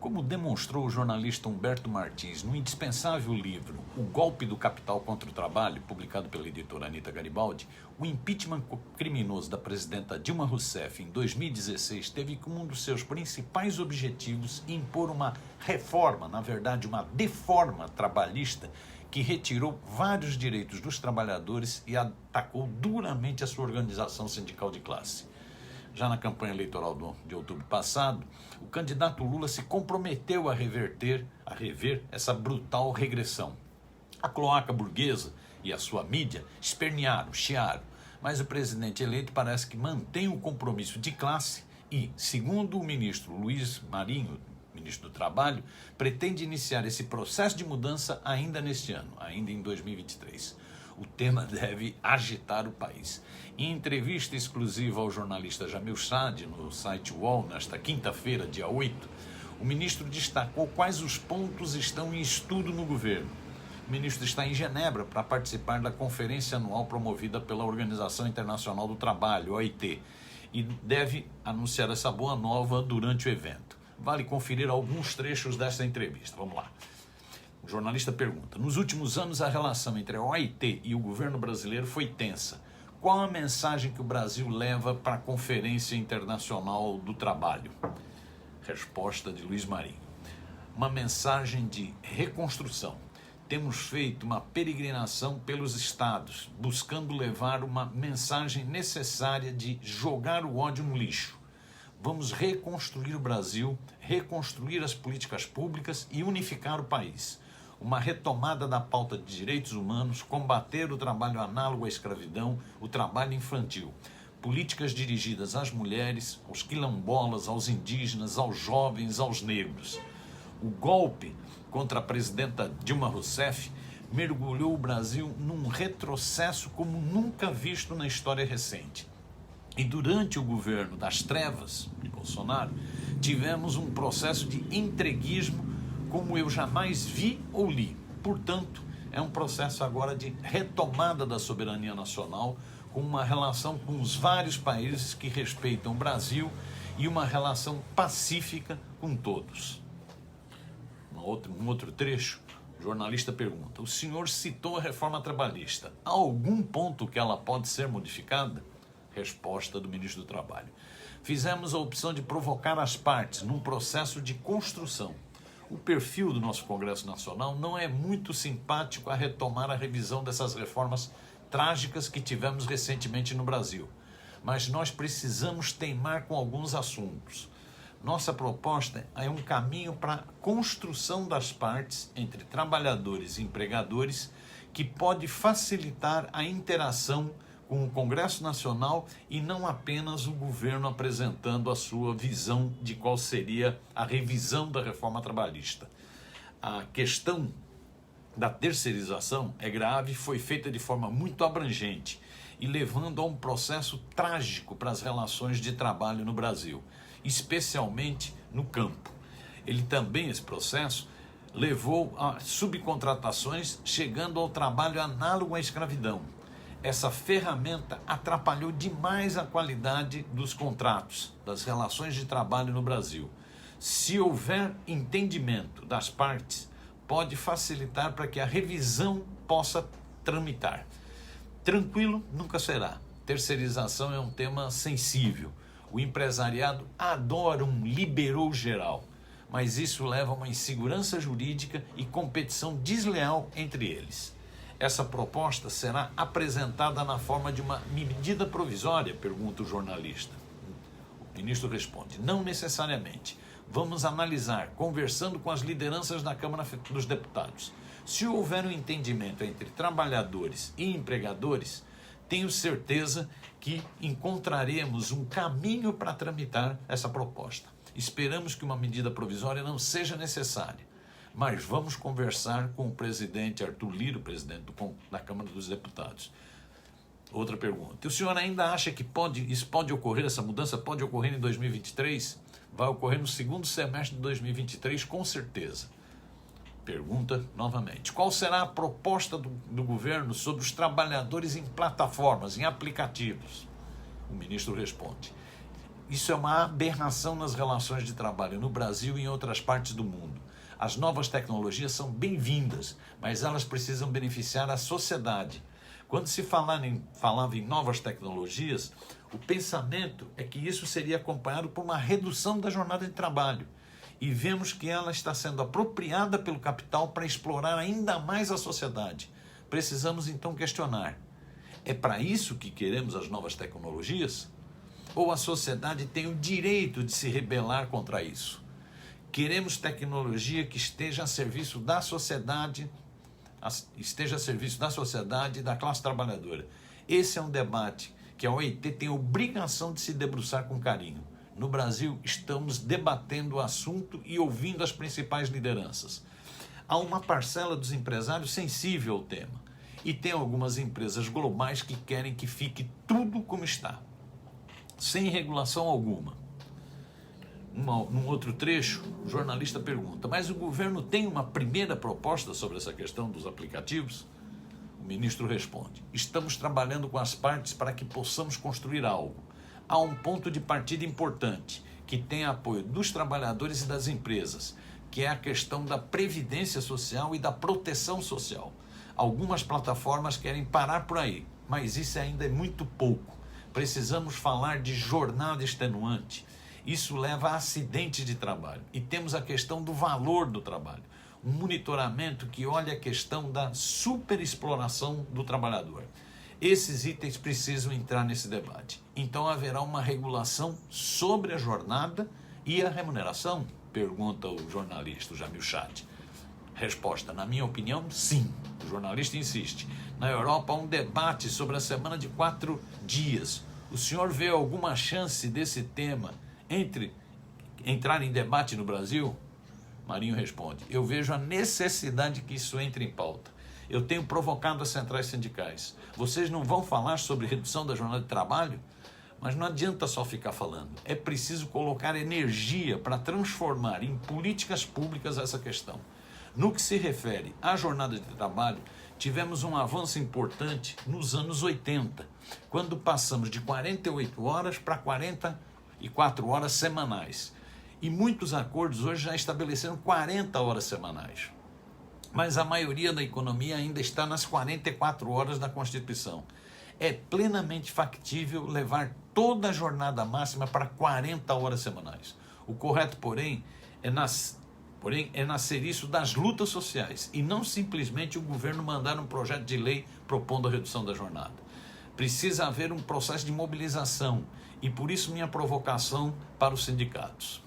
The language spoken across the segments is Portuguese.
Como demonstrou o jornalista Humberto Martins no indispensável livro O Golpe do Capital contra o Trabalho, publicado pela editora Anita Garibaldi, o impeachment criminoso da presidenta Dilma Rousseff em 2016 teve como um dos seus principais objetivos impor uma reforma, na verdade uma deforma trabalhista, que retirou vários direitos dos trabalhadores e atacou duramente a sua organização sindical de classe. Já na campanha eleitoral de outubro passado, o candidato Lula se comprometeu a rever essa brutal regressão. A cloaca burguesa e a sua mídia espernearam, chiaram, mas o presidente eleito parece que mantém o compromisso de classe e, segundo o ministro Luiz Marinho, ministro do Trabalho, pretende iniciar esse processo de mudança ainda neste ano, ainda em 2023. O tema deve agitar o país. Em entrevista exclusiva ao jornalista Jamil Saad, no site UOL, nesta quinta-feira, dia 8, o ministro destacou quais os pontos estão em estudo no governo. O ministro está em Genebra para participar da conferência anual promovida pela Organização Internacional do Trabalho, OIT, e deve anunciar essa boa nova durante o evento. Vale conferir alguns trechos dessa entrevista. Vamos lá. O jornalista pergunta: nos últimos anos a relação entre a OIT e o governo brasileiro foi tensa. Qual a mensagem que o Brasil leva para a Conferência Internacional do Trabalho? Resposta de Luiz Marinho: uma mensagem de reconstrução. Temos feito uma peregrinação pelos estados, buscando levar uma mensagem necessária de jogar o ódio no lixo. Vamos reconstruir o Brasil, reconstruir as políticas públicas e unificar o país. Uma retomada da pauta de direitos humanos, combater o trabalho análogo à escravidão, o trabalho infantil. Políticas dirigidas às mulheres, aos quilombolas, aos indígenas, aos jovens, aos negros. O golpe contra a presidenta Dilma Rousseff mergulhou o Brasil num retrocesso como nunca visto na história recente. E durante o governo das trevas de Bolsonaro, tivemos um processo de entreguismo como eu jamais vi ou li. Portanto, é um processo agora de retomada da soberania nacional, com uma relação com os vários países que respeitam o Brasil e uma relação pacífica com todos. Um outro trecho, o jornalista pergunta: o senhor citou a reforma trabalhista. Há algum ponto que ela pode ser modificada? Resposta do ministro do Trabalho: fizemos a opção de provocar as partes num processo de construção. O perfil do nosso Congresso Nacional não é muito simpático a retomar a revisão dessas reformas trágicas que tivemos recentemente no Brasil. Mas nós precisamos teimar com alguns assuntos. Nossa proposta é um caminho para a construção das partes entre trabalhadores e empregadores que pode facilitar a interação com o Congresso Nacional e não apenas o governo apresentando a sua visão de qual seria a revisão da reforma trabalhista. A questão da terceirização é grave e foi feita de forma muito abrangente e levando a um processo trágico para as relações de trabalho no Brasil, especialmente no campo. Esse processo, levou a subcontratações, chegando ao trabalho análogo à escravidão. Essa ferramenta atrapalhou demais a qualidade dos contratos, das relações de trabalho no Brasil. Se houver entendimento das partes, pode facilitar para que a revisão possa tramitar. Tranquilo nunca será. Terceirização é um tema sensível. O empresariado adora um liberou geral, mas isso leva a uma insegurança jurídica e competição desleal entre eles. Essa proposta será apresentada na forma de uma medida provisória? Pergunta o jornalista. O ministro responde: não necessariamente. Vamos analisar, conversando com as lideranças da Câmara dos Deputados. Se houver um entendimento entre trabalhadores e empregadores, tenho certeza que encontraremos um caminho para tramitar essa proposta. Esperamos que uma medida provisória não seja necessária, mas vamos conversar com o presidente Arthur Lira, presidente da Câmara dos Deputados. Outra pergunta: o senhor ainda acha que isso pode ocorrer, essa mudança pode ocorrer em 2023? Vai ocorrer no segundo semestre de 2023, com certeza. Pergunta novamente: qual será a proposta do governo sobre os trabalhadores em plataformas, em aplicativos? O ministro responde: Isso é uma aberração nas relações de trabalho no Brasil e em outras partes do mundo. As novas tecnologias são bem-vindas, mas elas precisam beneficiar a sociedade. Quando se falava em novas tecnologias, o pensamento é que isso seria acompanhado por uma redução da jornada de trabalho. E vemos que ela está sendo apropriada pelo capital para explorar ainda mais a sociedade. Precisamos então questionar: é para isso que queremos as novas tecnologias? Ou a sociedade tem o direito de se rebelar contra isso? Queremos tecnologia que esteja a serviço da sociedade, e da classe trabalhadora. Esse é um debate que a OIT tem obrigação de se debruçar com carinho. No Brasil, estamos debatendo o assunto e ouvindo as principais lideranças. Há uma parcela dos empresários sensível ao tema. E tem algumas empresas globais que querem que fique tudo como está, sem regulação alguma. Num outro trecho, o jornalista pergunta: mas o governo tem uma primeira proposta sobre essa questão dos aplicativos? O ministro responde: estamos trabalhando com as partes para que possamos construir algo. Há um ponto de partida importante, que tem apoio dos trabalhadores e das empresas, que é a questão da previdência social e da proteção social. Algumas plataformas querem parar por aí, mas isso ainda é muito pouco. Precisamos falar de jornada extenuante. Isso leva a acidentes de trabalho. E temos a questão do valor do trabalho. Um monitoramento que olha a questão da superexploração do trabalhador. Esses itens precisam entrar nesse debate. Então haverá uma regulação sobre a jornada e a remuneração? Pergunta o jornalista, o Jamil Chad. Resposta: na minha opinião, sim. O jornalista insiste. Na Europa há um debate sobre a semana de 4 dias. O senhor vê alguma chance desse tema entrar em debate no Brasil? Marinho responde: eu vejo a necessidade que isso entre em pauta. Eu tenho provocado as centrais sindicais. Vocês não vão falar sobre redução da jornada de trabalho? Mas não adianta só ficar falando. É preciso colocar energia para transformar em políticas públicas essa questão. No que se refere à jornada de trabalho, tivemos um avanço importante nos anos 80, quando passamos de 48 horas para 44 horas semanais. E muitos acordos hoje já estabeleceram 40 horas semanais. Mas a maioria da economia ainda está nas 44 horas da Constituição. É plenamente factível levar toda a jornada máxima para 40 horas semanais. O correto, porém, é nascer isso das lutas sociais e não simplesmente o governo mandar um projeto de lei propondo a redução da jornada. Precisa haver um processo de mobilização e por isso minha provocação para os sindicatos.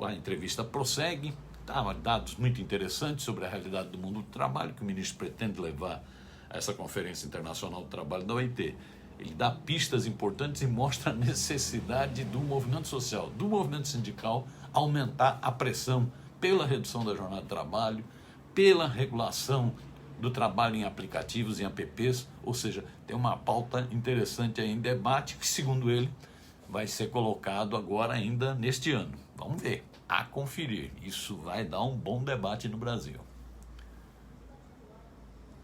A entrevista prossegue, dá dados muito interessantes sobre a realidade do mundo do trabalho que o ministro pretende levar a essa Conferência Internacional do Trabalho da OIT. Ele dá pistas importantes e mostra a necessidade do movimento social, do movimento sindical, aumentar a pressão pela redução da jornada de trabalho, pela regulação do trabalho em aplicativos, em apps, ou seja, tem uma pauta interessante aí em debate que, segundo ele, vai ser colocado agora ainda neste ano. Vamos ver, a conferir. Isso vai dar um bom debate no Brasil.